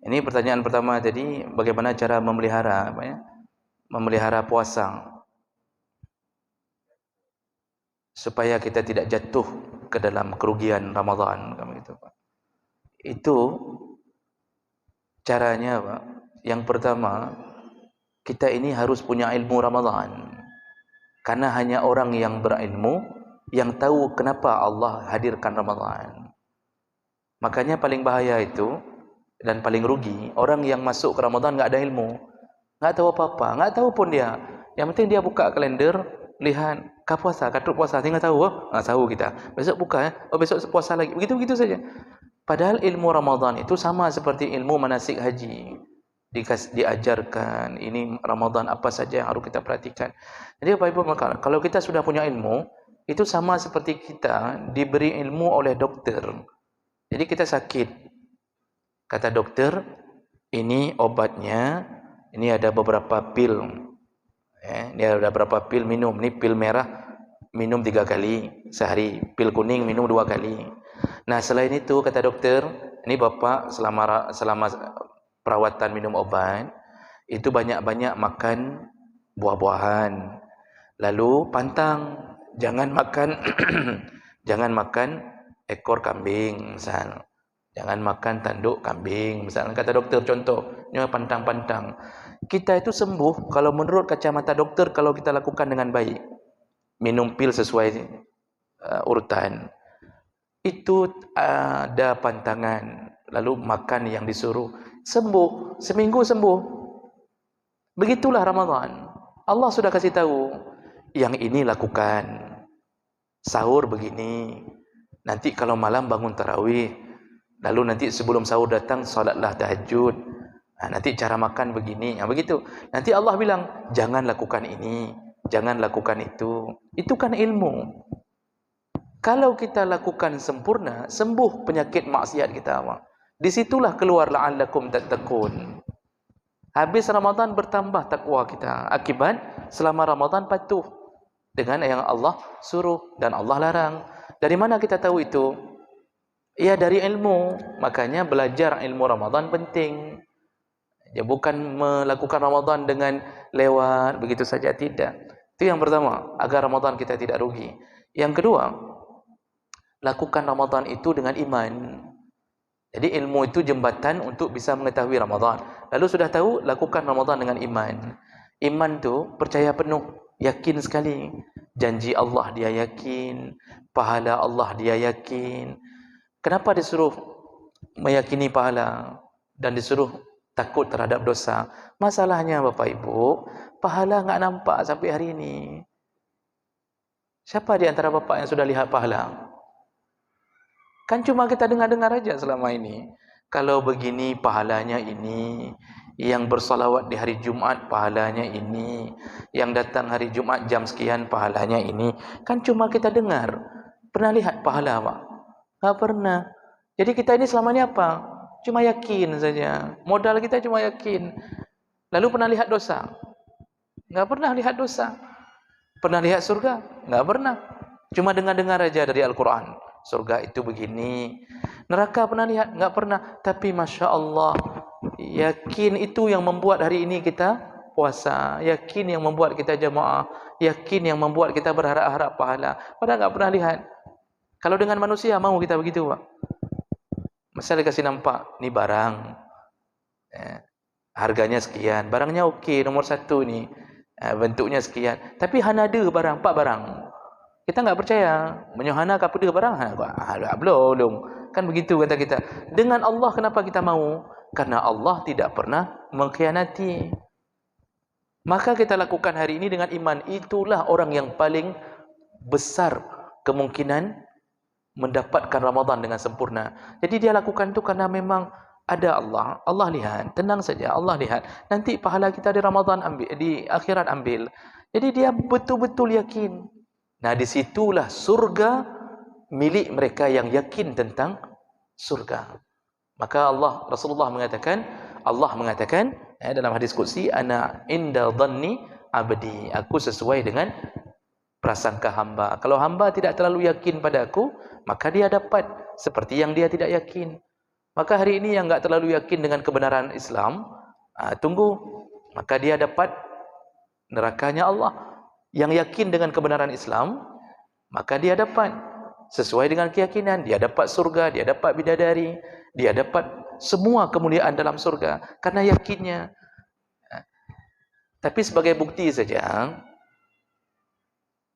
Ini pertanyaan pertama tadi, bagaimana cara memelihara apa ya? Memelihara puasa supaya kita tidak jatuh ke dalam kerugian Ramadan, gitu, Pak. Itu caranya, Pak. Yang pertama, kita ini harus punya ilmu Ramadan. Karena hanya orang yang berilmu yang tahu kenapa Allah hadirkan Ramadan. Makanya paling bahaya itu dan paling rugi orang yang masuk ke Ramadan enggak ada ilmu, enggak tahu apa-apa, enggak tahu pun dia. Yang penting dia buka kalender, lihat puasa, katut puasa, tinggal tahu, tahu kita. Besok buka, besok puasa lagi. Begitu-begitu saja. Padahal ilmu Ramadan itu sama seperti ilmu manasik haji. Diajarkan ini Ramadan apa saja yang harus kita perhatikan. Jadi Bapak Ibu, maka kalau kita sudah punya ilmu, itu sama seperti kita diberi ilmu oleh dokter. Jadi kita sakit, kata dokter, ini obatnya, ini ada beberapa pil, ini ada beberapa pil minum. Ini pil merah minum 3 kali sehari, pil kuning minum 2 kali. Nah selain itu kata dokter, ini bapak selama perawatan minum obat, itu banyak-banyak makan buah-buahan, lalu pantang, jangan makan jangan makan ekor kambing misal, jangan makan tanduk kambing misalnya, kata dokter. Contohnya pantang-pantang. Kita itu sembuh kalau menurut kacamata dokter kalau kita lakukan dengan baik, minum pil sesuai urutan. Itu ada pantangan, lalu makan yang disuruh, sembuh, seminggu sembuh. Begitulah Ramadan. Allah sudah kasih tahu, yang ini lakukan, sahur begini, nanti kalau malam bangun tarawih, lalu nanti sebelum sahur datang salatlah tahajud, nanti cara makan begini, begitu. Nanti Allah bilang jangan lakukan ini, jangan lakukan itu kan ilmu. Kalau kita lakukan sempurna, sembuh penyakit maksiat kita. Disitulah keluar la'allakum tattaqun. Habis Ramadan bertambah takwa kita, akibat selama Ramadan patuh dengan yang Allah suruh dan Allah larang. Dari mana kita tahu itu? Ya dari ilmu. Makanya belajar ilmu Ramadan penting. Ya bukan melakukan Ramadan dengan lewat begitu saja, tidak. Itu yang pertama, agar Ramadan kita tidak rugi. Yang kedua, lakukan Ramadan itu dengan iman. Jadi ilmu itu jembatan untuk bisa mengetahui Ramadan. Lalu sudah tahu, lakukan Ramadan dengan iman. Iman tu percaya penuh, yakin sekali. Janji Allah dia yakin, pahala Allah dia yakin. Kenapa disuruh meyakini pahala dan disuruh takut terhadap dosa? Masalahnya Bapak Ibu, pahala enggak nampak sampai hari ini. Siapa di antara Bapak yang sudah lihat pahala? Kan cuma kita dengar-dengar aja selama ini. Kalau begini pahalanya ini, yang bersalawat di hari Jumat pahalanya ini, yang datang hari Jumat jam sekian pahalanya ini. Kan cuma kita dengar. Pernah lihat pahala, Pak? Tak pernah. Jadi kita ini selama ini apa? Cuma yakin saja. Modal kita cuma yakin. Lalu pernah lihat dosa? Enggak pernah lihat dosa. Pernah lihat surga? Enggak pernah. Cuma dengar-dengar aja dari Al-Quran. Surga itu begini. Neraka pernah lihat? Enggak pernah. Tapi Masya Allah, yakin itu yang membuat hari ini kita puasa. Yakin yang membuat kita jamaah. Yakin yang membuat kita berharap-harap pahala. Padahal enggak pernah lihat. Kalau dengan manusia mau kita begitu, Pak? Misalnya kasih nampak, ni barang, harganya sekian, barangnya okey, nomor 1 ni, bentuknya sekian. Tapi hana ada barang, 4 barang. Kita enggak percaya. Menyohana apa dia barang? Belum. Kan begitu kata kita. Dengan Allah kenapa kita mau? Karena Allah tidak pernah mengkhianati. Maka kita lakukan hari ini dengan iman. Itulah orang yang paling besar kemungkinan mendapatkan Ramadan dengan sempurna. Jadi dia lakukan itu karena memang ada Allah. Allah lihat, tenang saja, Allah lihat. Nanti pahala kita di Ramadan ambil, di akhirat ambil. Jadi dia betul-betul yakin. Nah, disitulah surga milik mereka yang yakin tentang surga. Maka Rasulullah mengatakan, Allah mengatakan dalam hadis qudsi, ana inda dhanni abdi, aku sesuai dengan prasangka hamba. Kalau hamba tidak terlalu yakin pada aku, maka dia dapat seperti yang dia tidak yakin. Maka hari ini yang enggak terlalu yakin dengan kebenaran Islam, tunggu, maka dia dapat nerakanya Allah. Yang yakin dengan kebenaran Islam, maka dia dapat sesuai dengan keyakinan, dia dapat surga, dia dapat bidadari, dia dapat semua kemuliaan dalam surga karena yakinnya. Tapi sebagai bukti saja,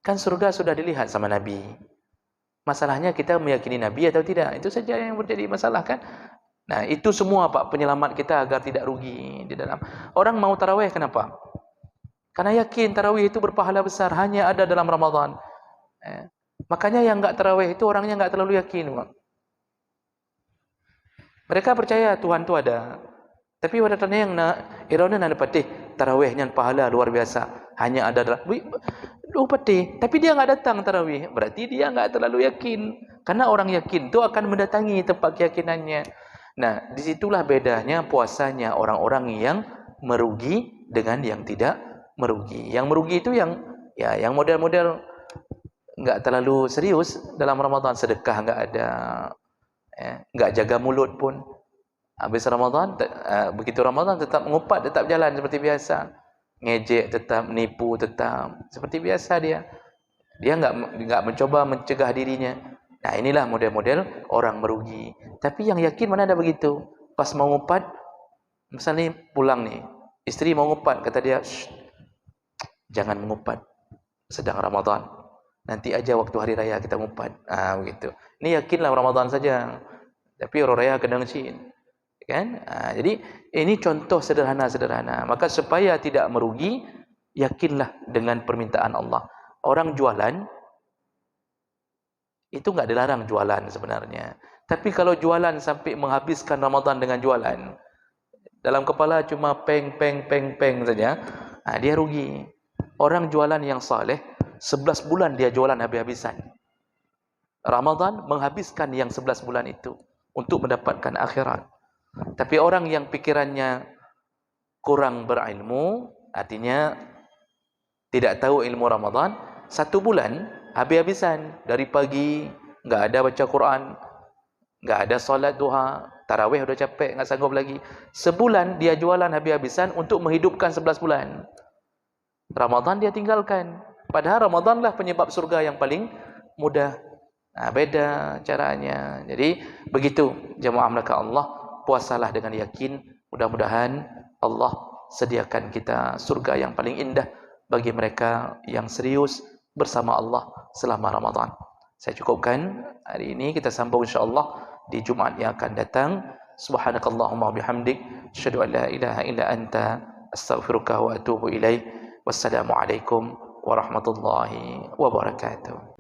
kan surga sudah dilihat sama Nabi. Masalahnya kita meyakini Nabi atau tidak, itu saja yang menjadi masalah kan. Nah, itu semua Pak penyelamat kita agar tidak rugi di dalam. Orang mau tarawih kenapa? Karena yakin tarawih itu berpahala besar, hanya ada dalam Ramadan. Makanya yang enggak tarawih itu orangnya enggak terlalu yakin, Pak. Mereka percaya Tuhan itu ada. Tapi pada tanya yang nak irona nak patih tarawihnya pahala luar biasa. Hanya ada patih, tapi dia enggak datang tarawih. Berarti dia enggak terlalu yakin. Karena orang yakin itu akan mendatangi tempat keyakinannya. Nah, disitulah bedanya puasanya orang-orang yang merugi dengan yang tidak merugi. Yang merugi itu yang model-model enggak terlalu serius dalam Ramadan, sedekah enggak ada, enggak jaga mulut pun. Habis Ramadan, begitu Ramadan tetap mengupat, tetap jalan seperti biasa. Ngejek tetap, nipu tetap, seperti biasa dia. Dia enggak mencoba mencegah dirinya. Nah, inilah model-model orang merugi. Tapi yang yakin mana ada begitu. Pas mau ngupat, misalnya pulang nih, istri mau ngupat, kata dia, jangan mengupat, sedang Ramadan. Nanti aja waktu hari raya kita ngupat. Begitu. Ini yakinlah Ramadan saja. Tapi orang raya kadang sin. Kan? Jadi ini contoh sederhana-sederhana. Maka supaya tidak merugi, yakinlah dengan permintaan Allah. Orang jualan itu enggak dilarang jualan sebenarnya. Tapi kalau jualan sampai menghabiskan Ramadan dengan jualan, dalam kepala cuma peng saja, dia rugi. Orang jualan yang saleh 11 bulan dia jualan habis-habisan. Ramadan menghabiskan yang 11 bulan itu untuk mendapatkan akhirat. Tapi orang yang pikirannya kurang berilmu, artinya tidak tahu ilmu Ramadan, 1 bulan habis-habisan. Dari pagi enggak ada baca Quran, enggak ada solat duha, tarawih udah capek, enggak sanggup lagi. Sebulan dia jualan habis-habisan untuk menghidupkan 11 bulan. Ramadan dia tinggalkan. Padahal Ramadan lah penyebab surga yang paling mudah. Beda caranya. Jadi begitu jemaah melakukan Allah, puasalah dengan yakin. Mudah-mudahan Allah sediakan kita surga yang paling indah bagi mereka yang serius bersama Allah selama Ramadan. Saya cukupkan hari ini, kita sambung insya-Allah di Jumaat yang akan datang. Subhanakallahumma bihamdik, asyhadu an la ilaha illa anta, astaghfiruka wa atubu ilaik. Wassalamualaikum warahmatullahi wabarakatuh.